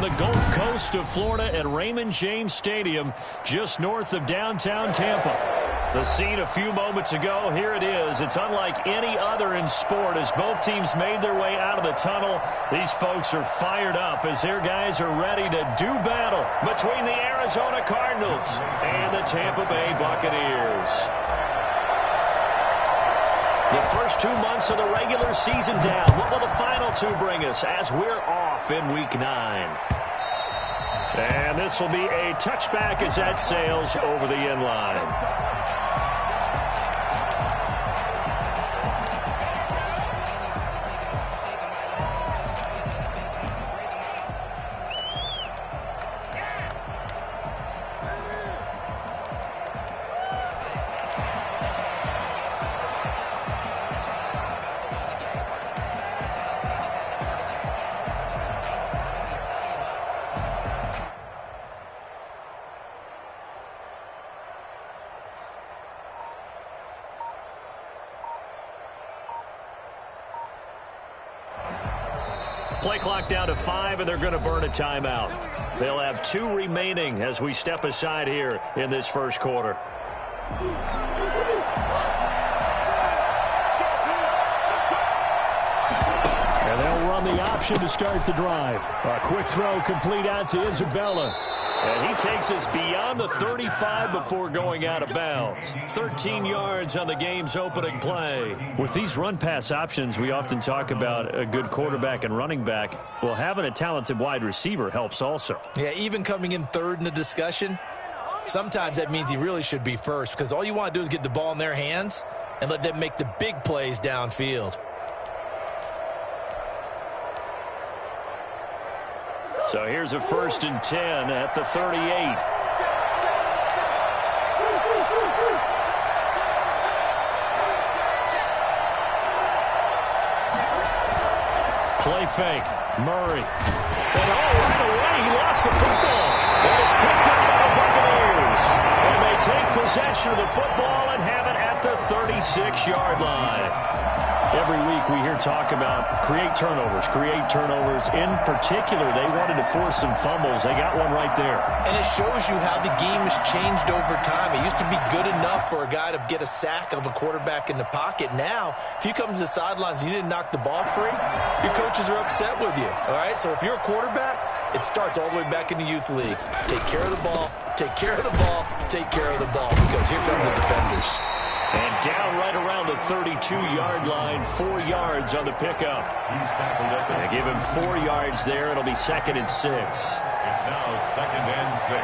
the Gulf Coast of Florida at Raymond James Stadium, just north of downtown Tampa. The scene a few moments ago, here it is. It's unlike any other in sport as both teams made their way out of the tunnel. These folks are fired up as their guys are ready to do battle between the Arizona Cardinals and the Tampa Bay Buccaneers. The first 2 months of the regular season down. What will the final two bring us as we're off in Week 9? And this will be a touchback as that sails over the end line. Play clock down to 5, and they're going to burn a timeout. They'll have 2 remaining as we step aside here in this first quarter. And they'll run the option to start the drive. A quick throw complete out to Isabella. And he takes us beyond the 35 before going out of bounds. 13 yards on the game's opening play. With these run-pass options, we often talk about a good quarterback and running back. Well, having a talented wide receiver helps also. Yeah, even coming in third in the discussion, sometimes that means he really should be first because all you want to do is get the ball in their hands and let them make the big plays downfield. So here's a 1st and 10 at the 38. Play fake. Murray. And right away he lost the football. And it's picked up by the Buccaneers. And they take possession of the football and have it at the 36-yard line. Every week we hear talk about create turnovers. In particular, they wanted to force some fumbles. They got one right there. And it shows you how the game has changed over time. It used to be good enough for a guy to get a sack of a quarterback in the pocket. Now, if you come to the sidelines and you didn't knock the ball free, your coaches are upset with you. All right? So if you're a quarterback, it starts all the way back in the youth leagues. Take care of the ball, take care of the ball, take care of the ball, because here come the defenders. And down right around the 32-yard line, 4 yards on the pickup. They give him 4 yards there. It'll be 2nd and 6. It's now 2nd and 6.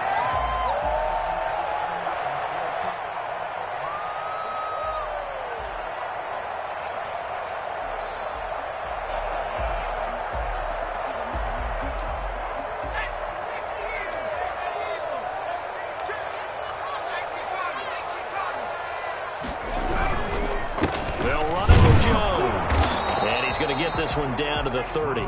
This one down to the 30.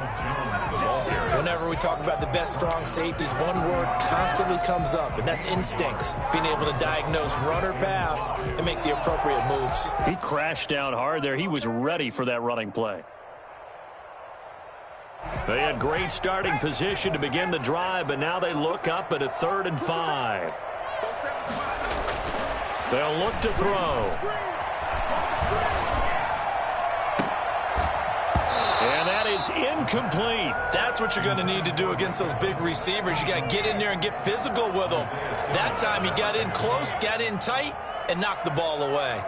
Whenever we talk about the best strong safeties, one word constantly comes up, and that's instincts. Being able to diagnose run or pass and make the appropriate moves. He crashed down hard there. He was ready for that running play. They had great starting position to begin the drive, but now they look up at a 3rd and 5. They'll look to throw. And that is incomplete. That's what you're going to need to do against those big receivers. You got to get in there and get physical with them. That time he got in close, got in tight, and knocked the ball away.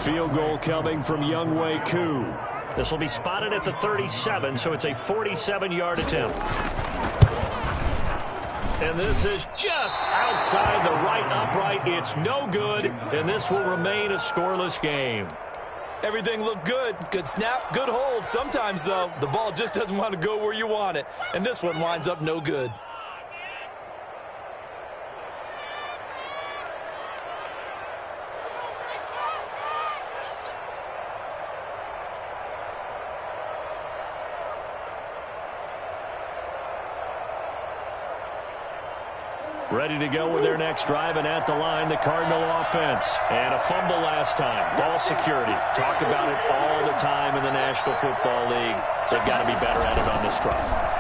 Field goal coming from Younghoe Koo. This will be spotted at the 37, so it's a 47-yard attempt. And this is just outside the right upright. It's no good, and this will remain a scoreless game. Everything looked good. Good snap, good hold. Sometimes, though, the ball just doesn't want to go where you want it. And this one winds up no good. Ready to go with their next drive, and at the line, the Cardinal offense. And a fumble last time. Ball security. Talk about it all the time in the National Football League. They've got to be better at it on this drive.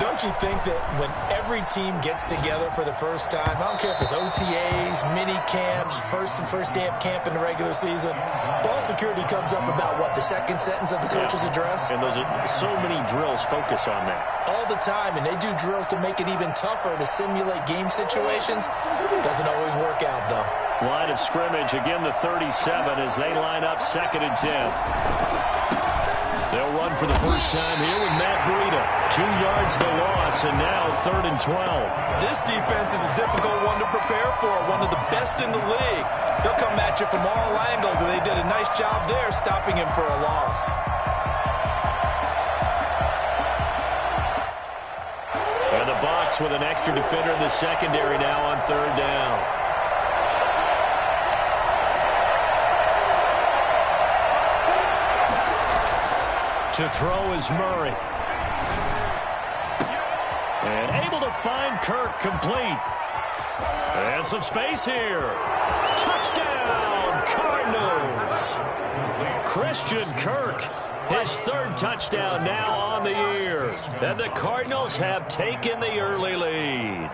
Don't you think that when every team gets together for the first time, I don't care if it's OTAs, mini camps, first day of camp in the regular season, ball security comes up about, what, the second sentence of the coach's address? And those are so many drills focus on that. All the time, and they do drills to make it even tougher to simulate game situations. Doesn't always work out, though. Line of scrimmage, again the 37 as they line up 2nd and 10. They'll run for the first time here with Matt Breida. 2 yards the loss, and now 3rd and 12. This defense is a difficult one to prepare for, one of the best in the league. They'll come at you from all angles, and they did a nice job there stopping him for a loss. And the box with an extra defender in the secondary now on 3rd down. To throw is Murray. And able to find Kirk complete. And some space here. Touchdown, Cardinals. Christian Kirk, his 3rd touchdown now on the year. And the Cardinals have taken the early lead.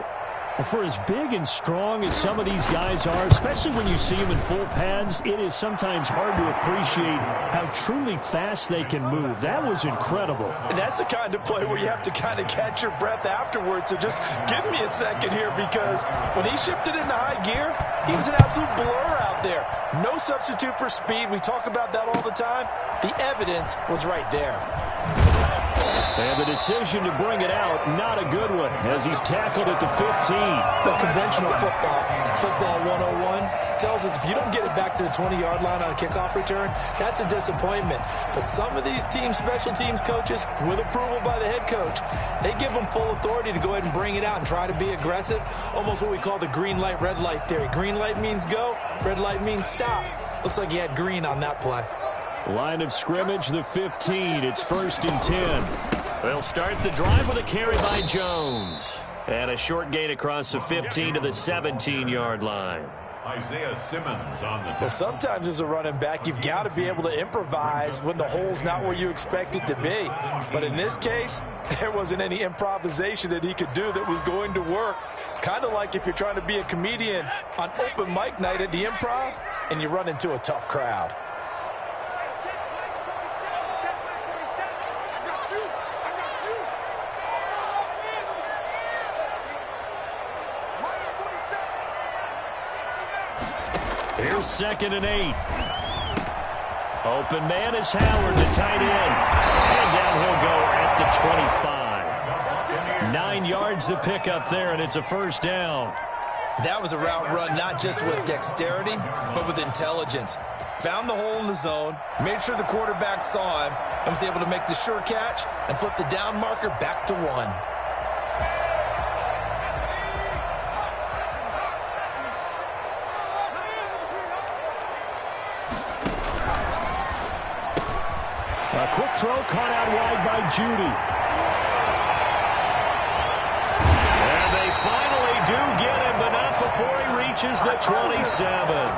Well, for as big and strong as some of these guys are, especially when you see them in full pads, it is sometimes hard to appreciate how truly fast they can move. That was incredible. And that's the kind of play where you have to kind of catch your breath afterwards. So just give me a second here, because when he shifted into high gear, he was an absolute blur out there. No substitute for speed. We talk about that all the time. The evidence was right there. And the decision to bring it out, not a good one, as he's tackled at the 15. The conventional football 101, tells us if you don't get it back to the 20-yard line on a kickoff return, that's a disappointment. But some of these special teams coaches, with approval by the head coach, they give them full authority to go ahead and bring it out and try to be aggressive. Almost what we call the green light, red light theory. Green light means go, red light means stop. Looks like he had green on that play. Line of scrimmage, the 15. It's 1st and 10. They'll start the drive with a carry by Jones. And a short gain across the 15 to the 17-yard line. Isaiah Simmons on the top. Well, sometimes as a running back, you've got to be able to improvise when the hole's not where you expect it to be. But in this case, there wasn't any improvisation that he could do that was going to work. Kind of like if you're trying to be a comedian on open mic night at the Improv and you run into a tough crowd. Here's 2nd and 8. Open man is Howard, the tight end. And down he'll go at the 25. 9 yards to pick up there, and it's a 1st down. That was a route run not just with dexterity, but with intelligence. Found the hole in the zone, made sure the quarterback saw him, and was able to make the sure catch and flip the down marker back to 1. A quick throw caught out wide by Judy. And they finally do get him, but not before he reaches the 27.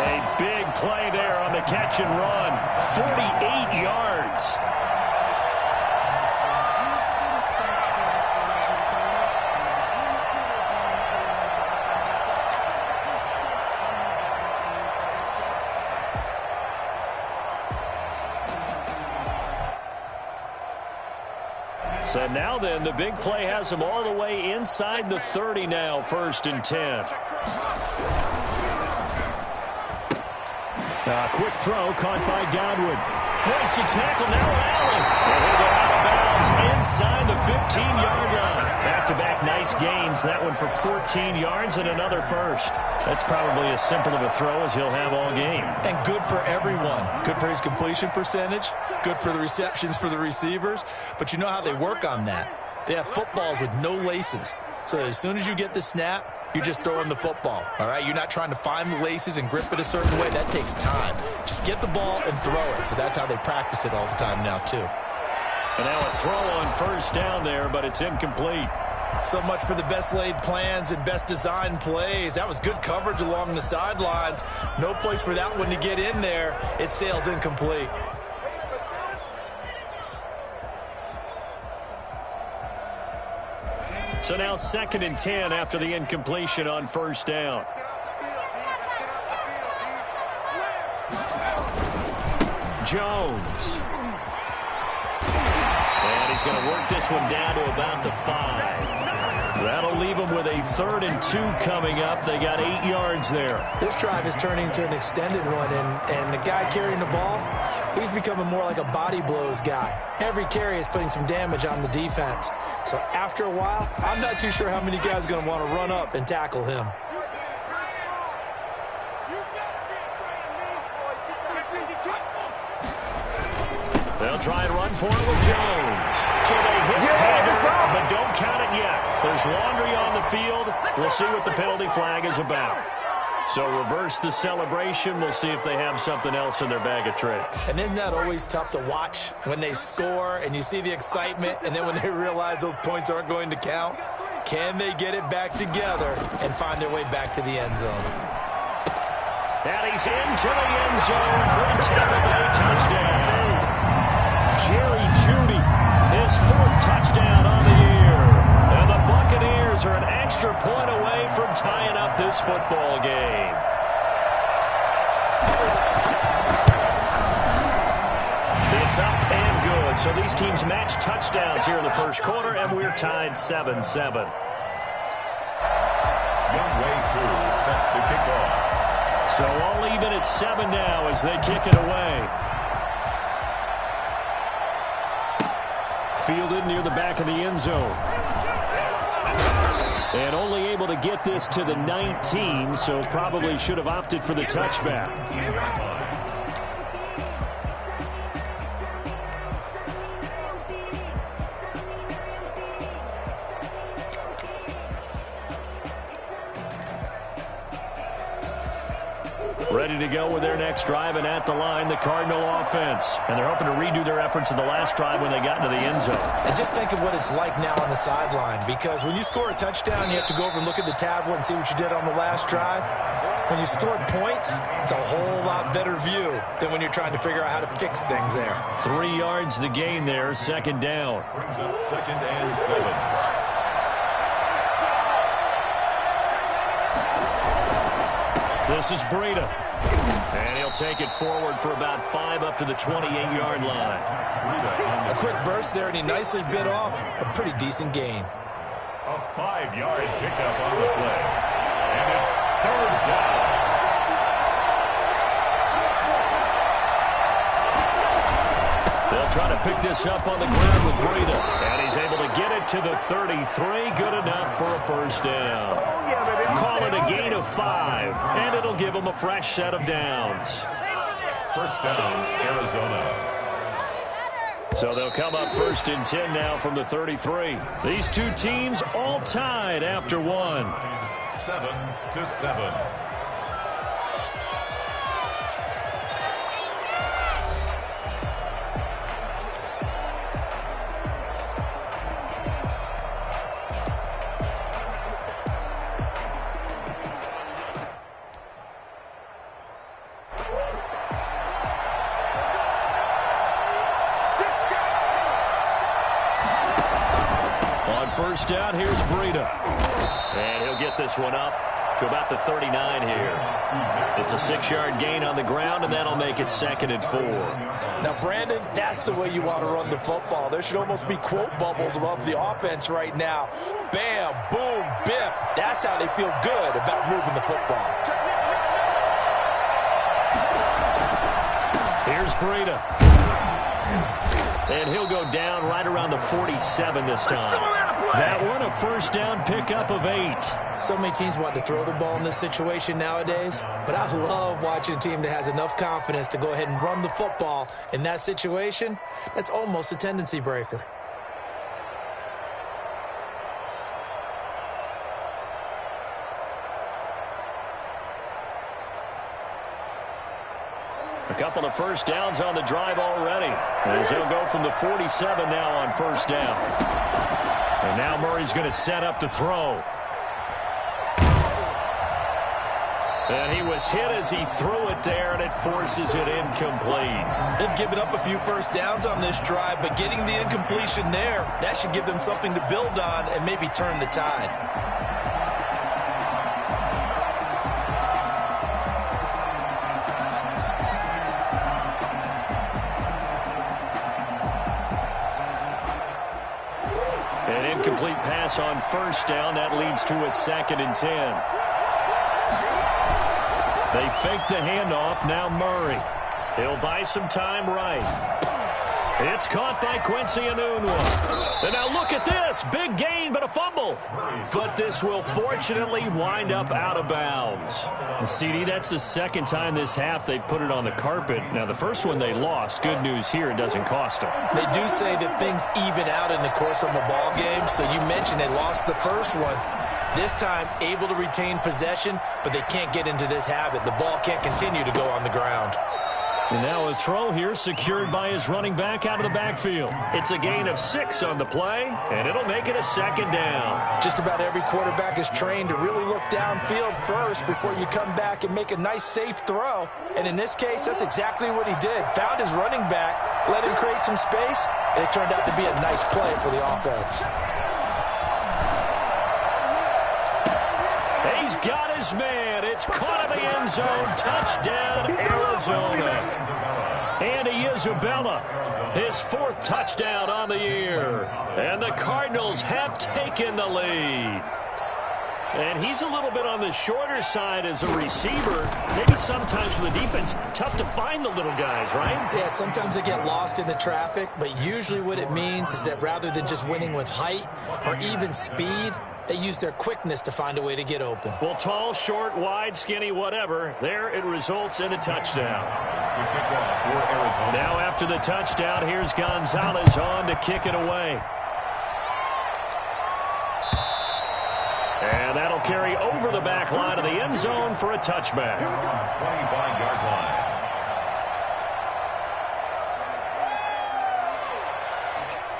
A big play there on the catch and run. 48 yards. So now then, the big play has him all the way inside the 30 now, 1st and 10. Quick throw caught by Godwin. Breaks the tackle, now Allen. And he'll go out of bounds inside the 15-yard line. Back-to-back nice gains. That one for 14 yards and another 1st. That's probably as simple of a throw as he'll have all game. And good for everyone. Good for his completion percentage. Good for the receptions for the receivers. But you know how they work on that. They have footballs with no laces. So as soon as you get the snap, you're just throwing the football, all right? You're not trying to find the laces and grip it a certain way. That takes time. Just get the ball and throw it. So that's how they practice it all the time now, too. And now a throw on 1st down there, but it's incomplete. So much for the best laid plans and best design plays. That was good coverage along the sidelines. No place for that one to get in there. It sails incomplete. So now 2nd and 10 after the incompletion on first down. Jones. And he's going to work this one down to about the 5. That'll leave them with a 3rd and 2 coming up. They got 8 yards there. This drive is turning into an extended one, and the guy carrying the ball, he's becoming more like a body blows guy. Every carry is putting some damage on the defense. So after a while, I'm not too sure how many guys are going to want to run up and tackle him. They'll try and run for it with Jones. So they hit Hager, but don't count it yet. There's laundry on the field. We'll see what the penalty flag is about. So reverse the celebration. We'll see if they have something else in their bag of tricks. And isn't that always tough to watch when they score and you see the excitement, and then when they realize those points aren't going to count? Can they get it back together and find their way back to the end zone? And he's into the end zone for a Tampa Bay touchdown. Jerry Jeudy, his 4th touchdown on the year. And the Buccaneers are an extra point away from tying up this football game. It's up and good. So these teams match touchdowns here in the first quarter, and we're tied 7-7. Young way through, set to kick off. So all even at 7 now as they kick it away. Fielded near the back of the end zone. And only able to get this to the 19, so probably should have opted for the touchback. Ready to go with their next drive, and at the line, the Cardinal offense. And they're hoping to redo their efforts in the last drive when they got into the end zone. And just think of what it's like now on the sideline, because when you score a touchdown, you have to go over and look at the tablet and see what you did on the last drive. When you scored points, it's a whole lot better view than when you're trying to figure out how to fix things there. 3 yards the gain there, 2nd down. Brings up 2nd and 7. This is Breida. And he'll take it forward for about 5 up to the 28-yard line. A quick burst there, and he nicely bit off a pretty decent gain. A 5-yard pickup on the play. And it's 3rd down. They'll try to pick this up on the ground with Breida. And he's able to get it to the 33. Good enough for a first down. Call it a gain of 5, and it'll give them a fresh set of downs. First down, Arizona. So they'll come up 1st and 10 now from the 33. These two teams all tied after 1. 7-7. First down, here's Breida. And he'll get this one up to about the 39 here. It's a 6-yard gain on the ground, and that'll make it 2nd and 4. Now, Brandon, that's the way you want to run the football. There should almost be quote bubbles above the offense right now. Bam, boom, biff. That's how they feel good about moving the football. Here's Breida. And he'll go down right around the 47 this time. That one, a first down pickup of 8. So many teams want to throw the ball in this situation nowadays, but I love watching a team that has enough confidence to go ahead and run the football. In that situation, that's almost a tendency breaker. A couple of first downs on the drive already, as he'll go from the 47 now on first down. And now Murray's going to set up to throw. And he was hit as he threw it there, and it forces it incomplete. They've given up a few first downs on this drive, but getting the incompletion there, that should give them something to build on and maybe turn the tide. An incomplete pass on first down. That leads to a 2nd and 10. They fake the handoff. Now Murray. He'll buy some time right. It's caught by Quincy Enunwa. And now look at this. Big gain, but a fumble. But this will fortunately wind up out of bounds. And CD, that's the 2nd time this half they've put it on the carpet. Now, the first one they lost. Good news here, it doesn't cost them. They do say that things even out in the course of a ball game. So you mentioned they lost the first one. This time, able to retain possession, but they can't get into this habit. The ball can't continue to go on the ground. And now a throw here secured by his running back out of the backfield. It's a gain of 6 on the play, and it'll make it a 2nd down. Just about every quarterback is trained to really look downfield first before you come back and make a nice, safe throw. And in this case, that's exactly what he did. Found his running back, let him create some space, and it turned out to be a nice play for the offense. He's got his man. It's caught in the end zone. Touchdown, Arizona. Andy Isabella, his 4th touchdown on the year. And the Cardinals have taken the lead. And he's a little bit on the shorter side as a receiver. Maybe sometimes for the defense, tough to find the little guys, right? Yeah, sometimes they get lost in the traffic, but usually what it means is that rather than just winning with height or even speed, they use their quickness to find a way to get open. Well, tall, short, wide, skinny, whatever. There it results in a touchdown. Now after the touchdown, here's Gonzalez on to kick it away. And that'll carry over the back line of the end zone for a touchback. 25-yard line.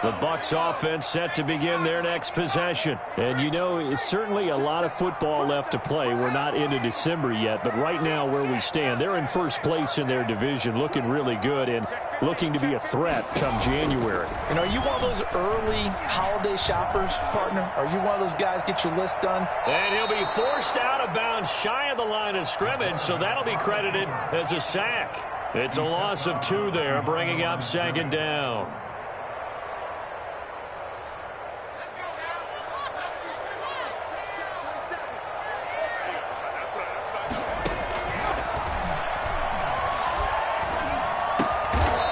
The Bucs offense set to begin their next possession. And, you know, it's certainly a lot of football left to play. We're not into December yet, but right now where we stand, they're in first place in their division, looking really good and looking to be a threat come January. And are you one of those early holiday shoppers, partner? Are you one of those guys get your list done? And he'll be forced out of bounds shy of the line of scrimmage, so that'll be credited as a sack. It's a loss of 2 there, bringing up 2nd down.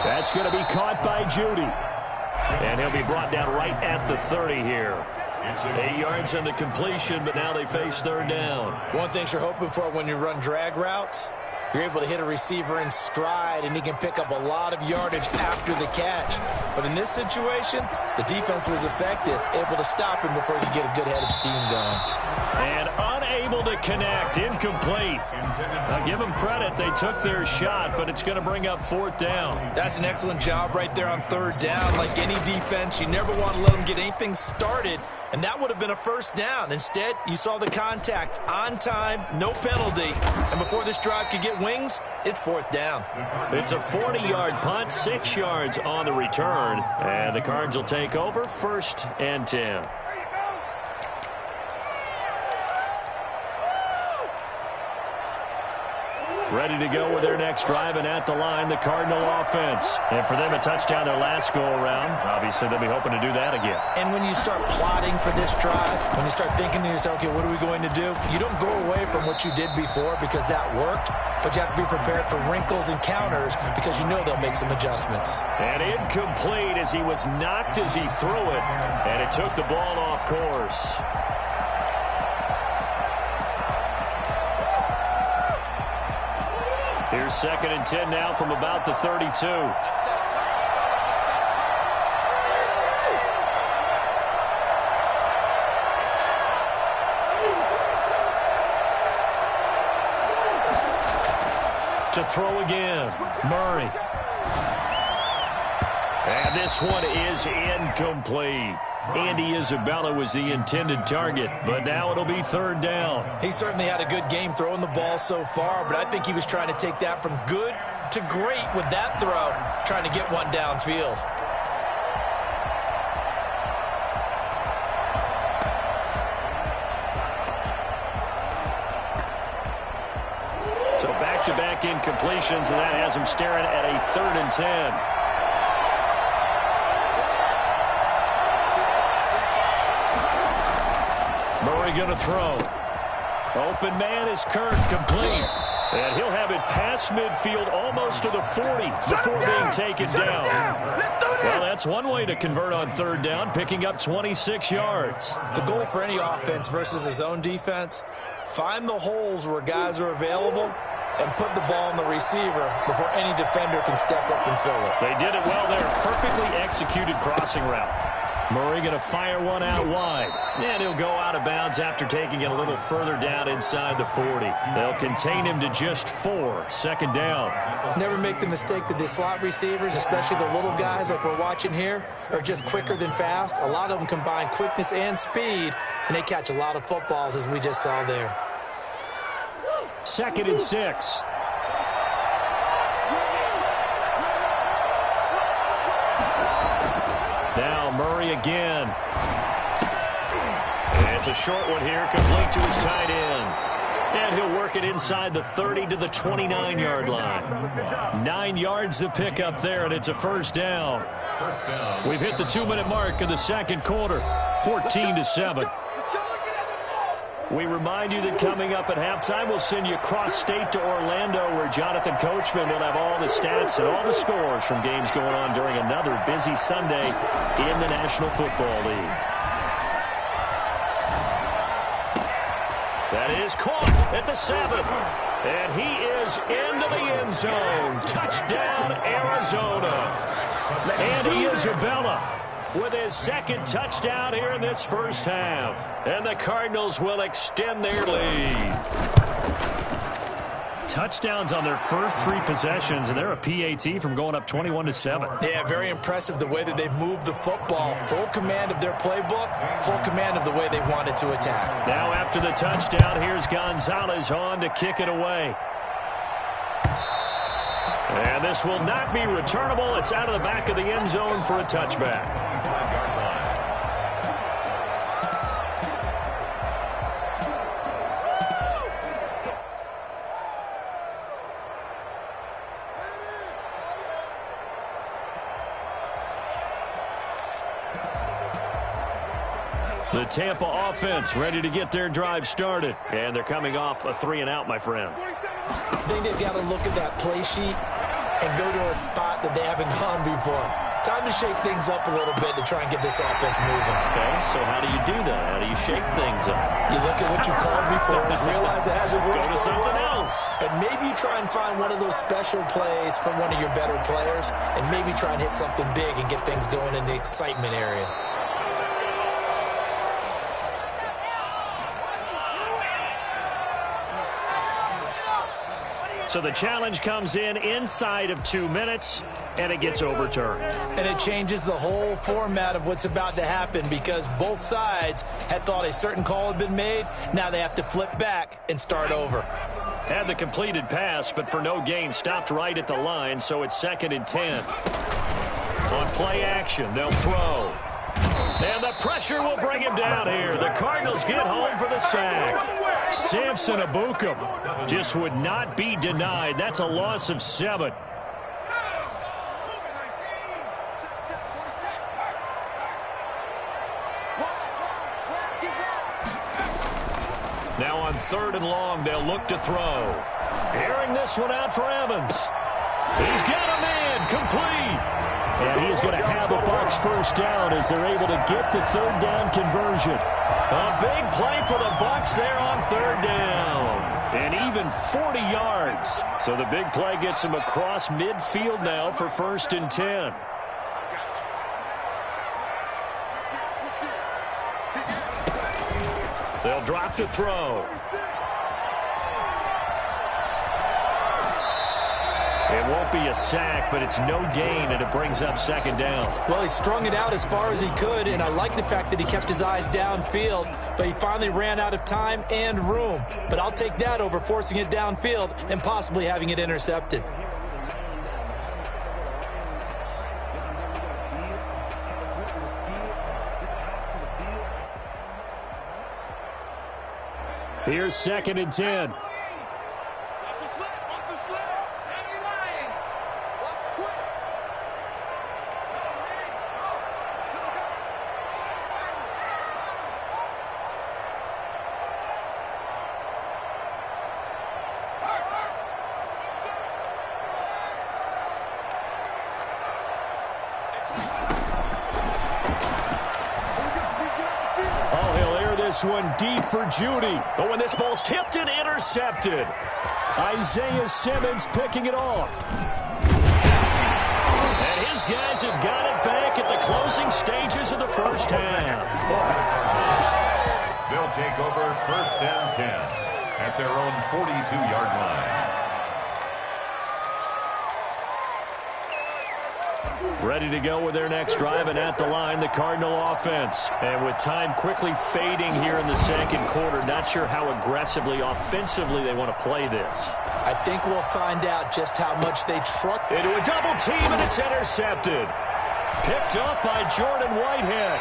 That's going to be caught by Judy. And he'll be brought down right at the 30 here. 8 yards on the completion, but now they face 3rd down. One thing you're hoping for when you run drag routes, you're able to hit a receiver in stride, and he can pick up a lot of yardage after the catch. But in this situation, the defense was effective, able to stop him before he could get a good head of steam going. And unable to connect, incomplete. Now give them credit, they took their shot, but it's going to bring up 4th down. That's an excellent job right there on 3rd down. Like any defense, you never want to let them get anything started, and that would have been a 1st down. Instead, you saw the contact on time, no penalty, and before this drive could get wings, it's 4th down. It's a 40-yard punt, 6 yards on the return, and the Cards will take over 1st and 10. Ready to go with their next drive, and at the line, the Cardinal offense. And for them, a touchdown their last go-around. Obviously, they'll be hoping to do that again. And when you start plotting for this drive, when you start thinking to yourself, okay, what are we going to do? You don't go away from what you did before because that worked, but you have to be prepared for wrinkles and counters because you know they'll make some adjustments. And incomplete as he was knocked as he threw it, and it took the ball off course. Here's 2nd and 10 now from about the 32. To throw again, Murray. And this one is incomplete. Andy Isabella was the intended target, but now it'll be third down. He certainly had a good game throwing the ball so far, but I think he was trying to take that from good to great with that throw, trying to get one downfield. So back-to-back incompletions, and that has him staring at a 3rd and 10. Murray going to throw. Open man is Kirk, complete. And he'll have it past midfield almost to the 40 before being taken down. Well, that's one way to convert on 3rd down, picking up 26 yards. The goal for any offense versus his own defense, find the holes where guys are available and put the ball on the receiver before any defender can step up and fill it. They did it well there. Perfectly executed crossing route. Murray going to fire one out wide. And he'll go out of bounds after taking it a little further down inside the 40. They'll contain him to just 4. 2nd down. Never make the mistake that the slot receivers, especially the little guys like we're watching here, are just quicker than fast. A lot of them combine quickness and speed, and they catch a lot of footballs, as we just saw there. 2nd and 6. Now Murray again. And it's a short one here, complete to his tight end. And he'll work it inside the 30 to the 29-yard line. 9 yards to pick up there, and it's a 1st down. We've hit the 2-minute mark of the 2nd quarter, 14-7. We remind you that coming up at halftime, we'll send you cross-state to Orlando, where Jonathan Coachman will have all the stats and all the scores from games going on during another busy Sunday in the National Football League. That is caught at the 7. And he is into the end zone. Touchdown, Arizona. Andy Isabella with his 2nd touchdown here in this 1st half. And the Cardinals will extend their lead. Touchdowns on their first 3 possessions, and they're a PAT from going up 21-7. Yeah, very impressive the way that they've moved the football. Full command of their playbook, full command of the way they wanted to attack. Now after the touchdown, here's Gonzalez on to kick it away. And this will not be returnable. It's out of the back of the end zone for a touchback. The Tampa offense ready to get their drive started. And they're coming off a 3-and-out, my friend. I think they've got to look at that play sheet and go to a spot that they haven't gone before. Time to shake things up a little bit to try and get this offense moving. Okay, so how do you do that? How do you shake things up? You look at what you called before, realize it hasn't worked. Go to something else. And maybe try and find one of those special plays from one of your better players, and maybe try and hit something big and get things going in the excitement area. So the challenge comes in inside of 2 minutes, and it gets overturned. And it changes the whole format of what's about to happen, because both sides had thought a certain call had been made. Now they have to flip back and start over. Had the completed pass, but for no gain, stopped right at the line, so it's 2nd and 10. On play action, they'll throw. And the pressure will bring him down here. The Cardinals get home for the sack. Samson Ebukam just would not be denied. That's a loss of 7. Now on 3rd and long, they'll look to throw. Airing this one out for Evans. He's got a man, complete. And he is going to have the Bucs 1st down as they're able to get the 3rd down conversion. A big play for the Bucs there on 3rd down. And even 40 yards. So the big play gets him across midfield now for 1st and 10. They'll drop to throw. It won't won't be a sack, but it's no gain, and it brings up second down. Well, he strung it out as far as he could, and I like the fact that he kept his eyes downfield, but he finally ran out of time and room. But I'll take that over forcing it downfield and possibly having it intercepted. Here's 2nd and 10. This one deep for Judy. But when this ball's tipped and intercepted. Isaiah Simmons picking it off. And his guys have got it back at the closing stages of the first half. They'll take over 1st and 10 at their own 42-yard line. Ready to go with their next drive, and at the line, the Cardinal offense. And with time quickly fading here in the second quarter, not sure how aggressively, offensively they want to play this. I think we'll find out just how much they trust. Into a double team, and it's intercepted. Picked up by Jordan Whitehead.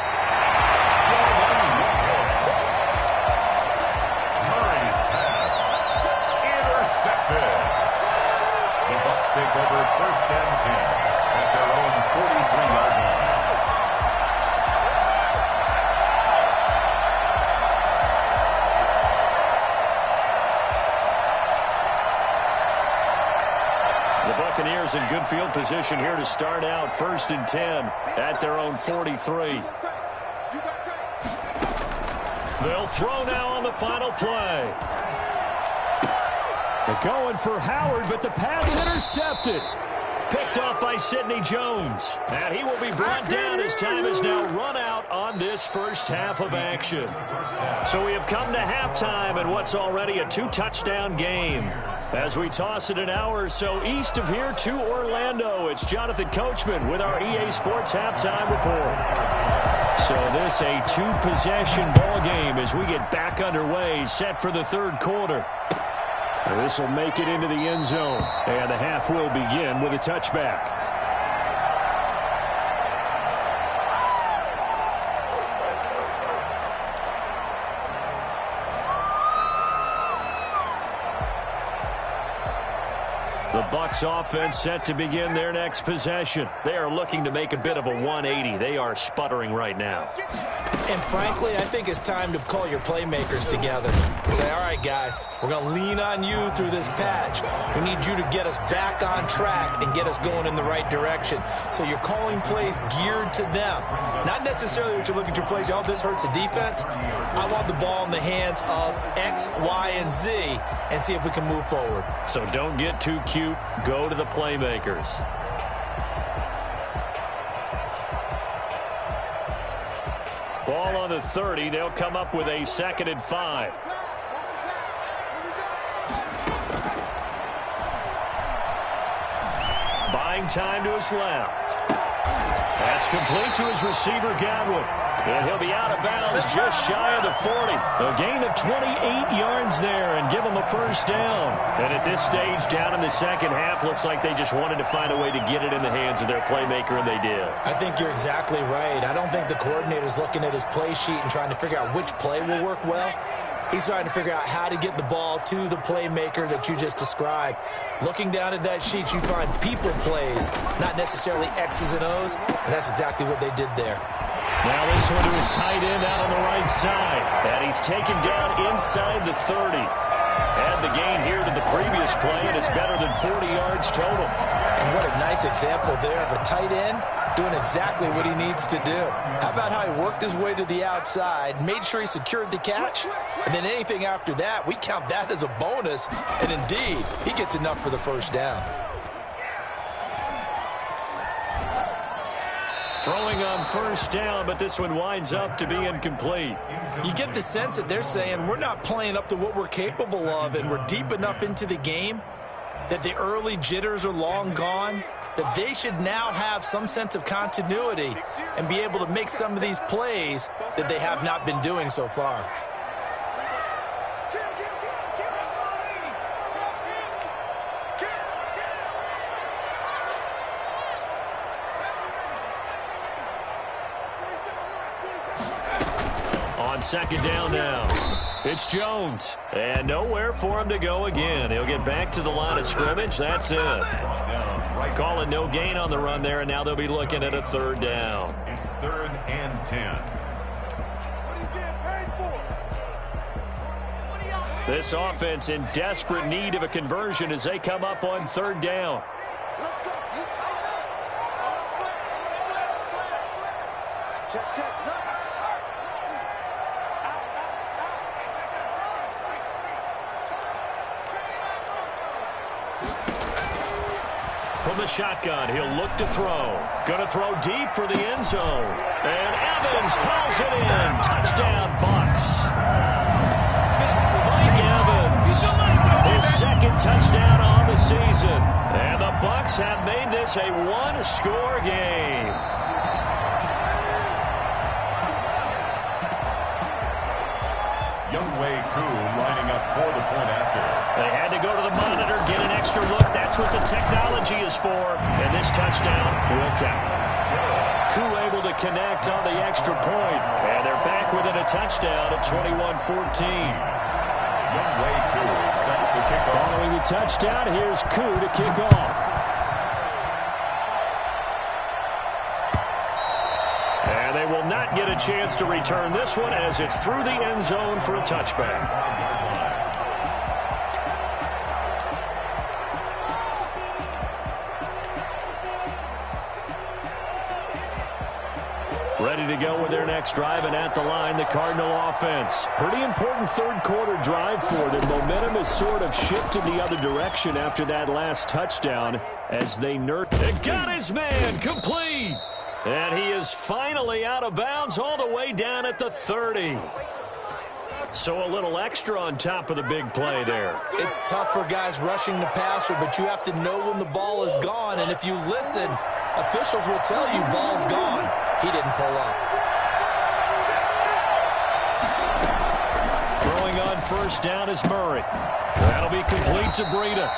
Murray's pass. Intercepted. The Bucs take over 1st and 10. At their own 43-yard line. The Buccaneers in good field position here to start out 1st and 10 at their own 43. They'll throw now on the final play. They're going for Howard, but the pass intercepted. Picked off by Sidney Jones. And he will be brought down as time is now run out on this first half of action. So we have come to halftime in what's already a 2-touchdown game. As we toss it an hour or so east of here to Orlando, it's Jonathan Coachman with our EA Sports Halftime Report. So this a 2-possession ball game as we get back underway, set for the third quarter. This will make it into the end zone, and the half will begin with a touchback. The Bucs offense set to begin their next possession. They are looking to make a bit of a 180. They are sputtering right now. And frankly, I think it's time to call your playmakers together. Say, all right, guys, we're going to lean on you through this patch. We need you to get us back on track and get us going in the right direction. So you're calling plays geared to them. Not necessarily what you look at your plays, oh, this hurts the defense. I want the ball in the hands of X, Y, and Z and see if we can move forward. So don't get too cute. Go to the playmakers. Ball on the 30. They'll come up with a 2nd and 5. Buying time to his left. That's complete to his receiver, Godwin. And he'll be out of bounds just shy of the 40. A gain of 28 yards there and give him a first down. And at this stage, down in the second half, looks like they just wanted to find a way to get it in the hands of their playmaker, and they did. I think you're exactly right. I don't think the coordinator's looking at his play sheet and trying to figure out which play will work well. He's trying to figure out how to get the ball to the playmaker that you just described. Looking down at that sheet, you find people plays, not necessarily X's and O's, and that's exactly what they did there. Now this one to his tight end out on the right side. And he's taken down inside the 30. Add the gain here to the previous play, and it's better than 40 yards total. And what a nice example there of a tight end doing exactly what he needs to do. How about how he worked his way to the outside, made sure he secured the catch, and then anything after that, we count that as a bonus, and indeed, he gets enough for the first down. Throwing on first down, but this one winds up to be incomplete. You get the sense that they're saying we're not playing up to what we're capable of, and we're deep enough into the game that the early jitters are long gone, that they should now have some sense of continuity and be able to make some of these plays that they have not been doing so far. On second down now, it's Jones. And nowhere for him to go again. He'll get back to the line of scrimmage. That's it. Calling no gain on the run there, and now they'll be looking at a third down. It's 3rd and 10. This offense in desperate need of a conversion as they come up on third down. Check. From the shotgun, he'll look to throw. Going to throw deep for the end zone. And Evans calls it in. Touchdown, Bucs. Mike Evans, his second touchdown on the season. And the Bucs have made this a one-score game. Younghoe Koo lining up for the point after. They had to go to the monitor, get an extra look. That's what the technology is for. And this touchdown will count. Koo able to connect on the extra point. And they're back within a touchdown at 21-14. Younghoe Koo is set to kick off. Following the touchdown, here's Koo to kick off. And they will not get a chance to return this one as it's through the end zone for a touchback. Ready to go with their next drive, and at the line, the Cardinal offense. Pretty important third quarter drive for them. Momentum has sort of shifted the other direction after that last touchdown as they They got his man complete. And he is finally out of bounds all the way down at the 30. So a little extra on top of the big play there. It's tough for guys rushing the passer, but you have to know when the ball is gone. And if you listen, officials will tell you ball's gone. He didn't pull up. Throwing on first down is Murray. That'll be complete to Breida.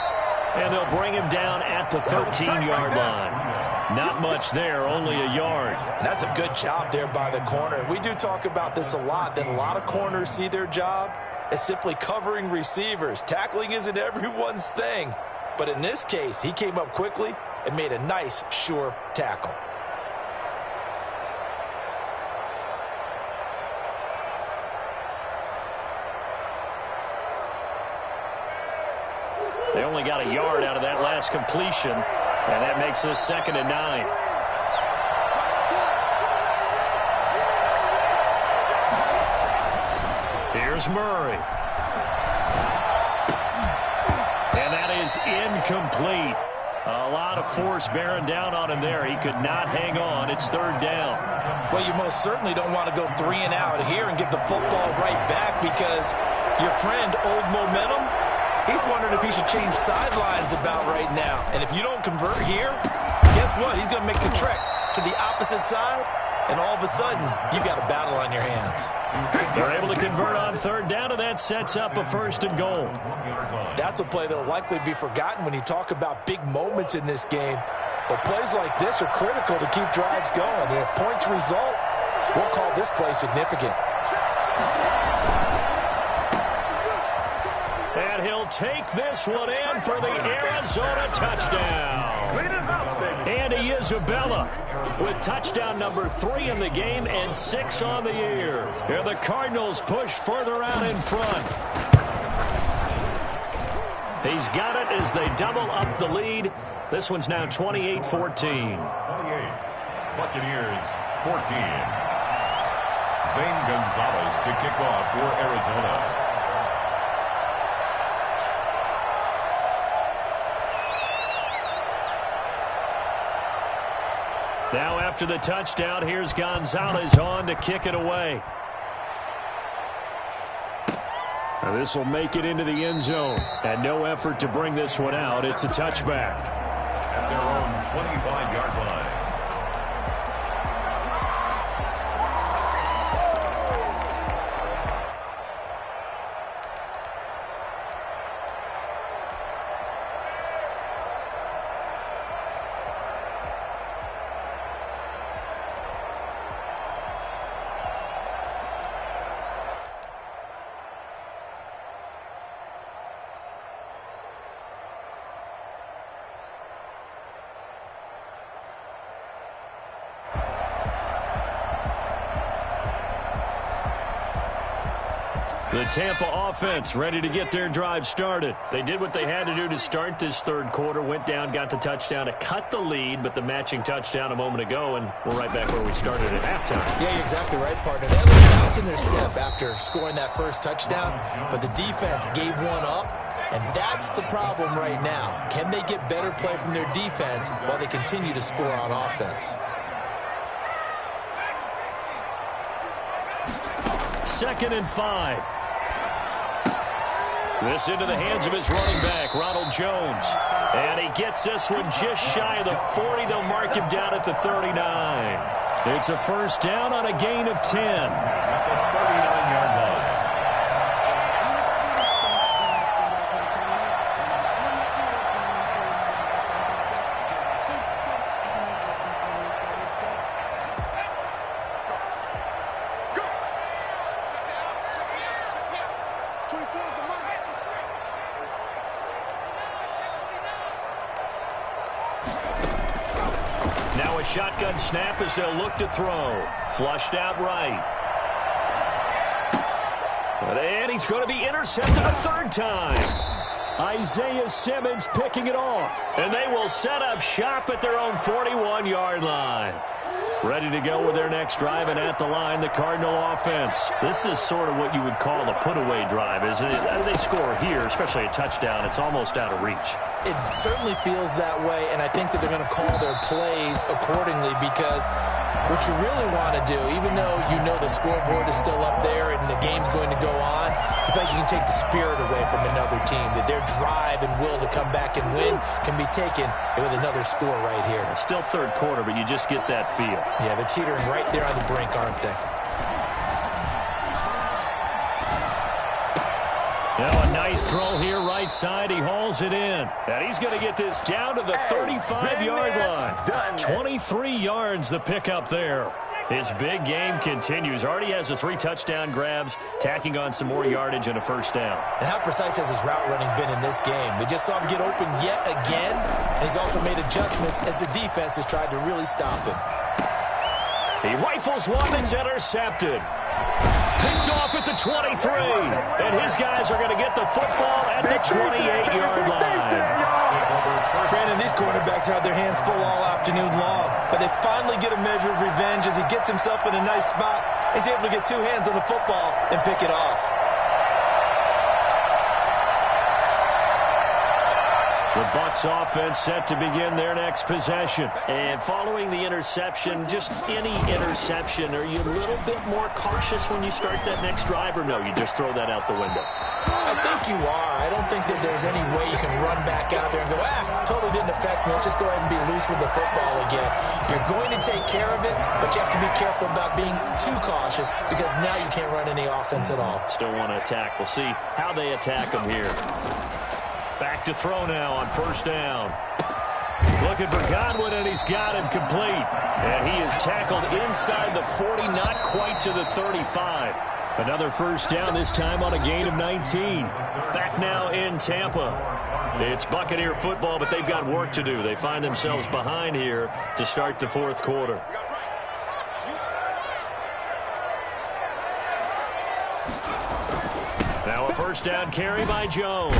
And they'll bring him down at the 13-yard line. Not much there, only a yard. That's a good job there by the corner. We do talk about this a lot, that a lot of corners see their job as simply covering receivers. Tackling isn't everyone's thing. But in this case, he came up quickly and made a nice, sure tackle. They only got a yard out of that last completion, and that makes this 2nd and 9. Here's Murray. And that is incomplete. A lot of force bearing down on him there. He could not hang on. It's 3rd down. Well, you most certainly don't want to go 3 and out here and give the football right back because your friend, Old Momentum, he's wondering if he should change sidelines about right now. And if you don't convert here, guess what? He's going to make the trek to the opposite side, and all of a sudden, you've got a battle on your hands. They're able to convert on 3rd down, and that sets up a 1st and goal. That's a play that will likely be forgotten when you talk about big moments in this game. But plays like this are critical to keep drives going. And if points result, we'll call this play significant. And he'll take this one in for the Arizona touchdown. Andy Isabella with touchdown number 3 in the game and 6 on the year. And the Cardinals push further out in front. He's got it as they double up the lead. This one's now 28-14. 28. Buccaneers 14. Zane Gonzalez to kick off for Arizona. Now after the touchdown, here's Gonzalez on to kick it away. Now this will make it into the end zone. And no effort to bring this one out. It's a touchback. At their own 25-yard line. The Tampa offense ready to get their drive started. They did what they had to do to start this third quarter. Went down, got the touchdown to cut the lead, but the matching touchdown a moment ago, and we're right back where we started at halftime. Yeah, you're exactly right, partner. They were bouncing their step after scoring that first touchdown, but the defense gave one up, and that's the problem right now. Can they get better play from their defense while they continue to score on offense? 2nd and 5. This into the hands of his running back, Ronald Jones. And he gets this one just shy of the 40. They'll mark him down at the 39. It's a first down on a gain of 10. At the 39-yard line. Now a shotgun snap as they'll look to throw. Flushed out right. And he's going to be intercepted a third time. Isaiah Simmons picking it off. And they will set up shop at their own 41-yard line. Ready to go with their next drive, and at the line, the Cardinal offense. This is sort of what you would call a put-away drive, isn't it? They score here, especially a touchdown. It's almost out of reach. It certainly feels that way, and I think that they're going to call their plays accordingly, because what you really want to do, even though you know the scoreboard is still up there and the game's going to go on, I feel like you can take the spirit away from another team, that their drive and will to come back and win can be taken with another score right here. It's still third quarter, but you just get that feel. Yeah, they're teetering right there on the brink, aren't they? Now a nice throw here, right side. He hauls it in. And he's going to get this down to the 35-yard line. 23 yards the pickup there. His big game continues. Already has the 3 touchdown grabs, tacking on some more yardage and a first down. And how precise has his route running been in this game? We just saw him get open yet again, and he's also made adjustments as the defense has tried to really stop him. He rifles one that's intercepted. Picked off at the 23. And his guys are going to get the football at the 28-yard line. Brandon, these quarterbacks had their hands full all afternoon long, but they finally get a measure of revenge as he gets himself in a nice spot. He's able to get 2 hands on the football and pick it off. The Bucs offense set to begin their next possession. And following the interception, just any interception, are you a little bit more cautious when you start that next drive, or no, you just throw that out the window? I think you are. I don't think that there's any way you can run back out there and go, totally didn't affect me. Let's just go ahead and be loose with the football again. You're going to take care of it, but you have to be careful about being too cautious, because now you can't run any offense at all. Still want to attack. We'll see how they attack them here. Back to throw now on first down. Looking for Godwin, and he's got him complete. And he is tackled inside the 40, not quite to the 35. Another first down, this time on a gain of 19. Back now in Tampa. It's Buccaneer football, but they've got work to do. They find themselves behind here to start the fourth quarter. Now a first down carry by Jones.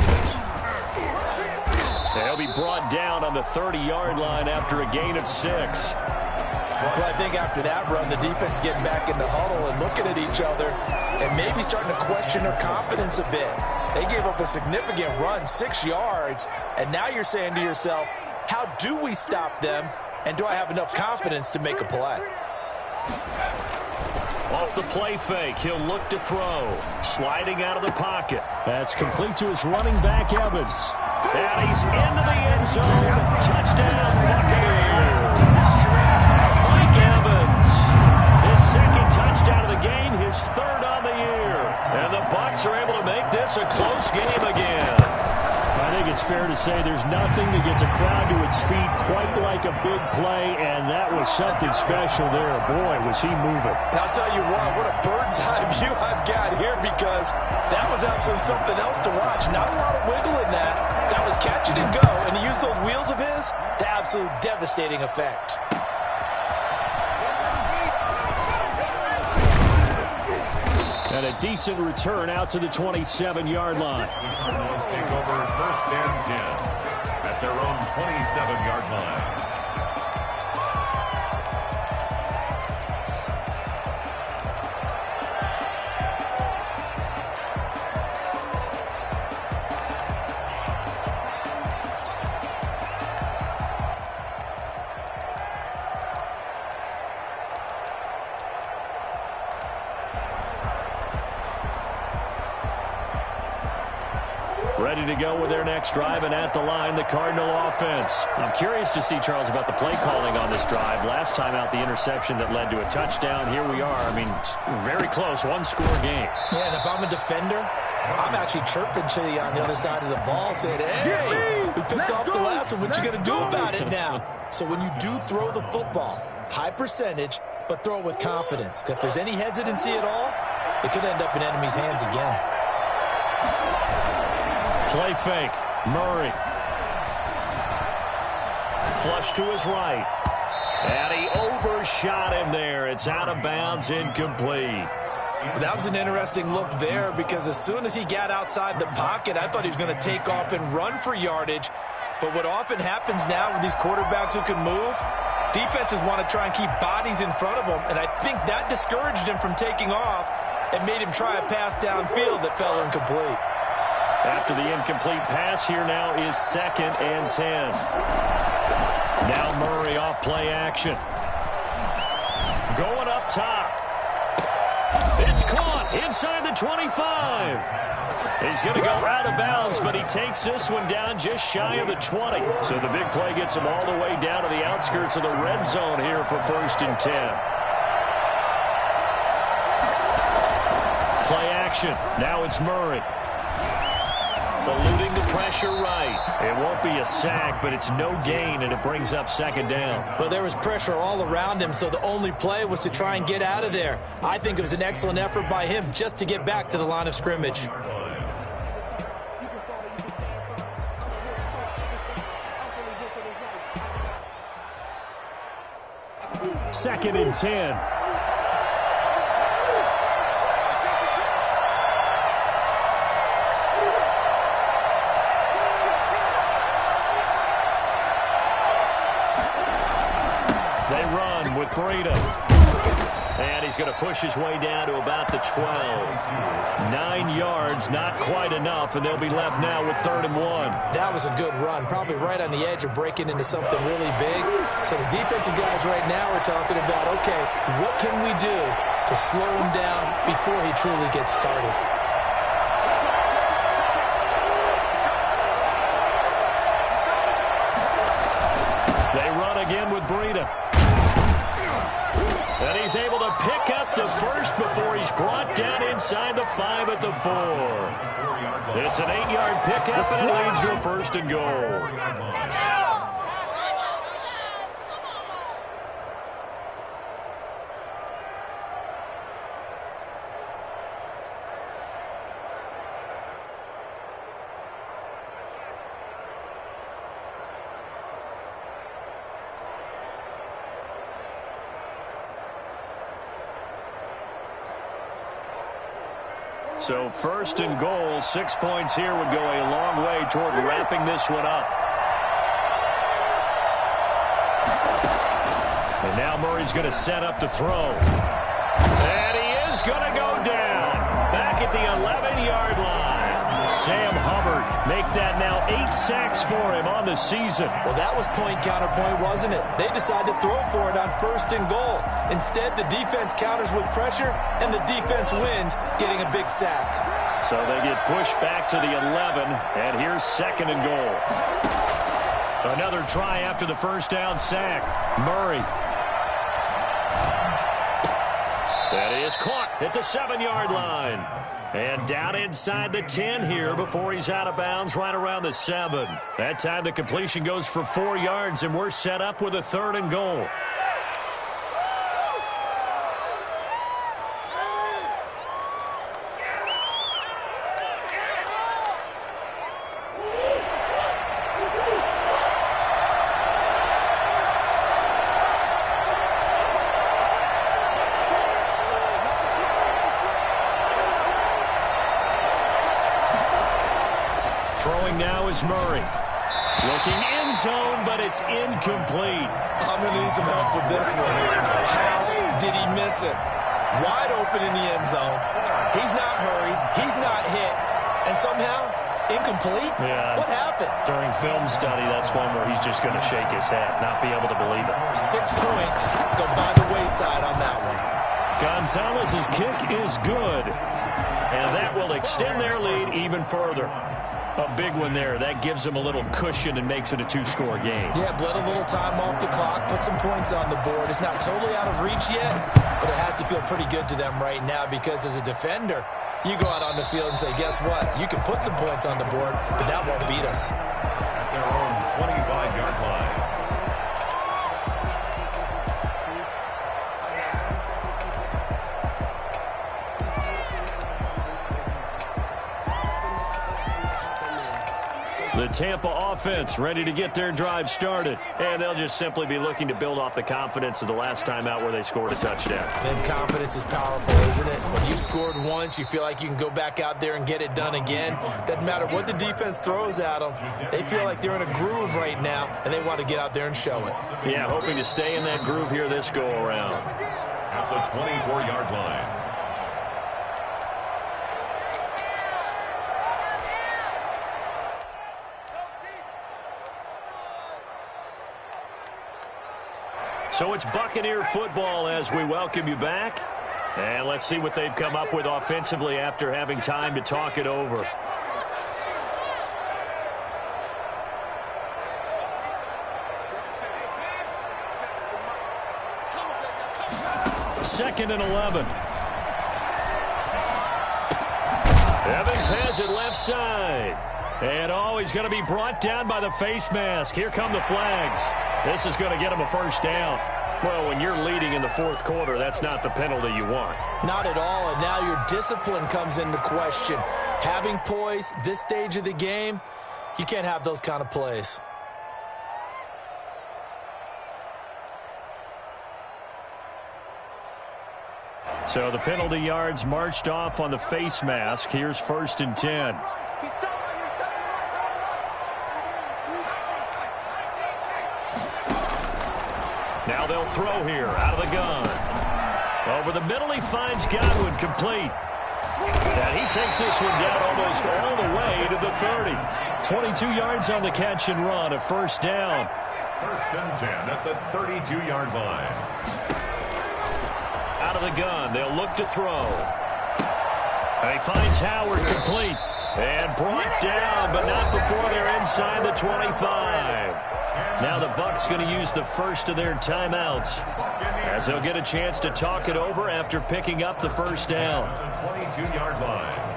They'll be brought down on the 30-yard line after a gain of 6. Well, I think after that run, the defense is getting back in the huddle and looking at each other and maybe starting to question their confidence a bit. They gave up a significant run, 6 yards, and now you're saying to yourself, how do we stop them, and do I have enough confidence to make a play? Off the play fake, he'll look to throw. Sliding out of the pocket. That's complete to his running back, Evans. And he's into the end zone. Touchdown, Buccaneers. Mike Evans. His second touchdown of the game, his third on the year. And the Bucs are able to make this a close game again. I think it's fair to say there's nothing that gets a crowd to its feet quite like a big play, and that was something special there. Boy, was he moving. And I'll tell you what a bird's eye view I've got here, because that was absolutely something else to watch. Not a lot of wiggle in that. That was catch it and go, and to use those wheels of his, to absolute devastating effect. And a decent return out to the 27-yard line. The Cardinals take over 1st and 10 at their own 27-yard line. Ready to go with their next drive, and at the line, the Cardinal offense. I'm curious to see, Charles, about the play calling on this drive. Last time out, the interception that led to a touchdown. Here we are. I mean, very close, one-score game. Yeah, and if I'm a defender, I'm actually chirping to you on the other side of the ball, saying, hey, we picked off the last one. What you going to do about it now? So when you do throw the football, high percentage, but throw it with confidence. Because if there's any hesitancy at all, it could end up in enemy's hands again. Play fake. Murray. Flush to his right. And he overshot him there. It's out of bounds, incomplete. That was an interesting look there, because as soon as he got outside the pocket, I thought he was going to take off and run for yardage. But what often happens now with these quarterbacks who can move, defenses want to try and keep bodies in front of them, and I think that discouraged him from taking off and made him try a pass downfield that fell incomplete. After the incomplete pass, here now is 2nd and 10. Now Murray off play action. Going up top. It's caught inside the 25. He's going to go out of bounds, but he takes this one down just shy of the 20. So the big play gets him all the way down to the outskirts of the red zone here for 1st and 10. Play action. Now it's Murray. Eluding the pressure right. It won't be a sack, but it's no gain, and it brings up 2nd down. Well, there was pressure all around him, so the only play was to try and get out of there. I think it was an excellent effort by him just to get back to the line of scrimmage. Second and 10. Breida. And he's going to push his way down to about the 12. 9 yards, not quite enough, and they'll be left now with 3rd and 1. That was a good run, probably right on the edge of breaking into something really big. So the defensive guys right now are talking about, okay, what can we do to slow him down before he truly gets started? They run again with Breida. And he's able to pick up the first before he's brought down inside the 5 at the 4. It's an 8-yard pickup, and it leads to a 1st and goal. So 1st and goal, 6 points here would go a long way toward wrapping this one up. And now Murray's going to set up to throw. And he is going to go down. Back at the 11-yard line. Sam Hubbard make that now 8 sacks for him on the season. Well, that was point counterpoint, wasn't it? They decided to throw for it on 1st and goal. Instead, the defense counters with pressure, and the defense wins, getting a big sack. So they get pushed back to the 11, and here's 2nd and goal. Another try after the first down sack. Murray. That is caught at the 7-yard line. And down inside the 10 here before he's out of bounds right around the 7. That time the completion goes for 4 yards, and we're set up with a 3rd and goal. Now is Murray. Looking end zone, but it's incomplete. I'm going to need some help with this one. How did he miss it? Wide open in the end zone. He's not hurried. He's not hit. And somehow, incomplete? Yeah. What happened? During film study, that's one where he's just going to shake his head, not be able to believe it. 6 points go by the wayside on that one. Gonzalez's kick is good. And that will extend their lead even further. A big one there. That gives them a little cushion and makes it a 2-score game. Yeah, bled a little time off the clock, put some points on the board. It's not totally out of reach yet, but it has to feel pretty good to them right now because as a defender, you go out on the field and say, guess what? You can put some points on the board, but that won't beat us. At their own 25-yard line. The Tampa offense ready to get their drive started. And they'll just simply be looking to build off the confidence of the last time out where they scored a touchdown. And confidence is powerful, isn't it? When you've scored once, you feel like you can go back out there and get it done again. Doesn't matter what the defense throws at them. They feel like they're in a groove right now, and they want to get out there and show it. Yeah, hoping to stay in that groove here this go-around. At the 24-yard line. So it's Buccaneer football as we welcome you back. And let's see what they've come up with offensively after having time to talk it over. Second and 11. Evans has it left side. And he's going to be brought down by the face mask. Here come the flags. This is going to get him a first down. Well, when you're leading in the 4th quarter, that's not the penalty you want. Not at all, and now your discipline comes into question. Having poise this stage of the game, you can't have those kind of plays. So the penalty yards marched off on the face mask. Here's 1st and 10. Now they'll throw here out of the gun. Over the middle, he finds Godwin complete. And he takes this one down almost all the way to the 30. 22 yards on the catch and run, a first down. 1st and 10 at the 32-yard line. Out of the gun, they'll look to throw. And he finds Howard complete. And brought down, but not before they're inside the 25. Now the Bucs going to use the first of their timeouts as they'll get a chance to talk it over after picking up the first down. The 22-yard line.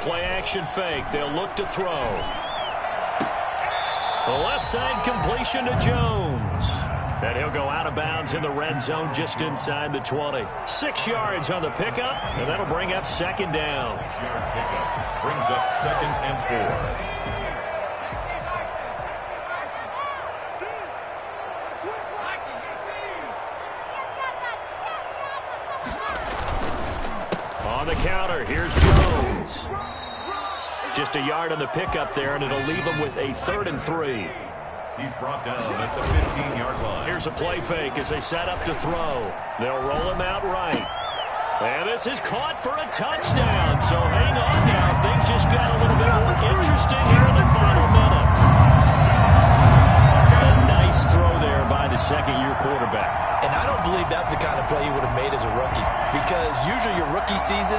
Play-action fake. They'll look to throw. The left side completion to Jones. And he'll go out of bounds in the red zone just inside the 20. 6 yards on the pickup, and that'll bring up 2nd down. 6-yard pickup brings up 2nd and 4. On the counter, here's Jones. Just a yard on the pickup there, and it'll leave him with a 3rd and 3. He's brought down at the 15-yard line. Here's a play fake as they set up to throw. They'll roll him out right. And this is caught for a touchdown. So hang on now. Things just got a little bit more interesting here in the final minute. A nice throw there by the second-year quarterback. And I don't believe that was the kind of play he would have made as a rookie, because usually your rookie season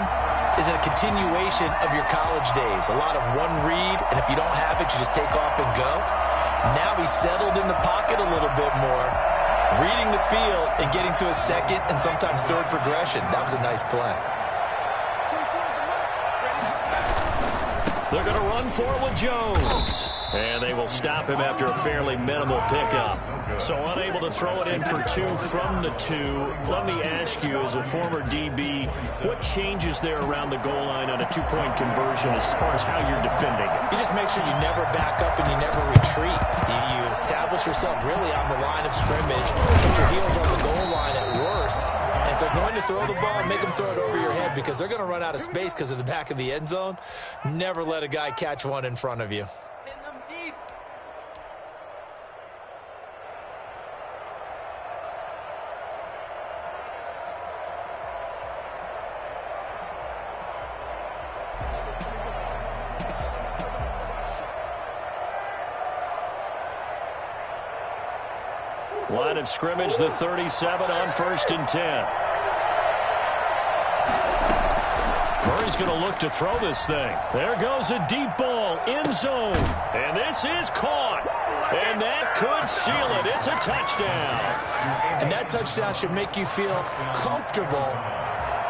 is a continuation of your college days. A lot of one read, and if you don't have it, you just take off and go. Now he's settled in the pocket a little bit more, reading the field and getting to a second and sometimes third progression. That was a nice play. They're going to run for it with Jones. And they will stop him after a fairly minimal pickup. So unable to throw it in for 2 from the 2. Let me ask you, as a former DB, what changes there around the goal line on a 2-point conversion as far as how you're defending it? You just make sure you never back up and you never retreat. You establish yourself really on the line of scrimmage, put your heels on the goal line at worst. And if they're going to throw the ball, make them throw it over your head, because they're going to run out of space because of the back of the end zone. Never let a guy catch one in front of you. Line of scrimmage, the 37 on 1st and 10. Murray's going to look to throw this thing. There goes a deep ball, end zone. And this is caught. And that could seal it. It's a touchdown. And that touchdown should make you feel comfortable.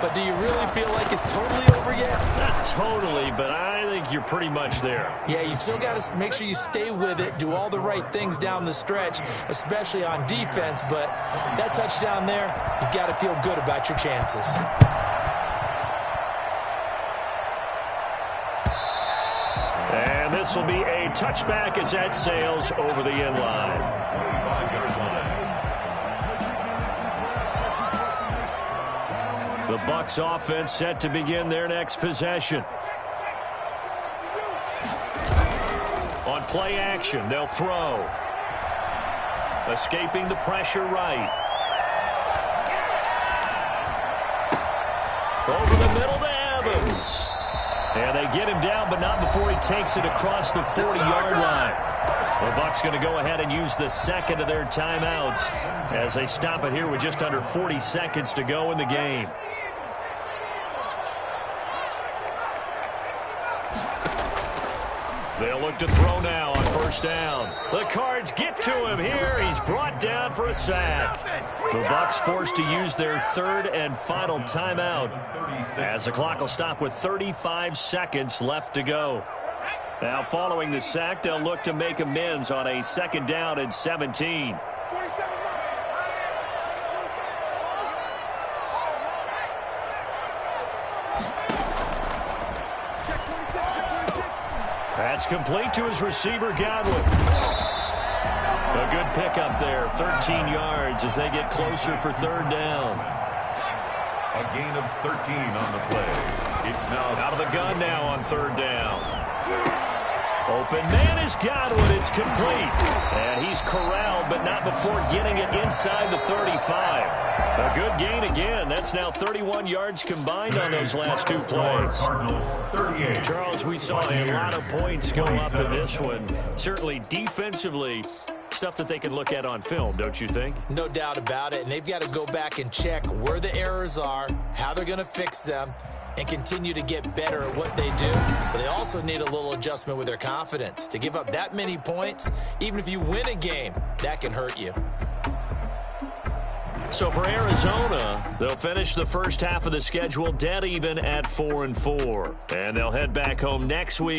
But do you really feel like it's totally over yet? Not totally, but I think you're pretty much there. Yeah, you've still got to make sure you stay with it, do all the right things down the stretch, especially on defense. But that touchdown there, you've got to feel good about your chances. And this will be a touchback as that sails over the end line. 45-yard line. The Bucs offense set to begin their next possession. On play action, they'll throw. Escaping the pressure right. Over the middle to Evans. And they get him down, but not before he takes it across the 40-yard line. The Bucs going to go ahead and use the second of their timeouts as they stop it here with just under 40 seconds to go in the game. They'll look to throw now on 1st down. The Cards get to him here. He's brought down for a sack. The Bucs forced to use their 3rd and final timeout as the clock will stop with 35 seconds left to go. Now following the sack, they'll look to make amends on a 2nd down and 17. That's complete to his receiver, Godwin. A good pickup there, 13 yards as they get closer for 3rd down. A gain of 13 on the play. It's now out of the gun now on 3rd down. Open man is Godwin. It's complete. And he's corralled, but not before getting it inside the 35. A good gain again. That's now 31 yards combined on those last 2 plays. Charles, we saw a lot of points go up in this one. Certainly defensively, stuff that they can look at on film, don't you think? No doubt about it. And they've got to go back and check where the errors are, how they're going to fix them, and continue to get better at what they do. But they also need a little adjustment with their confidence. To give up that many points, even if you win a game, that can hurt you. So for Arizona, they'll finish the first half of the schedule dead even at 4-4. And they'll head back home next week.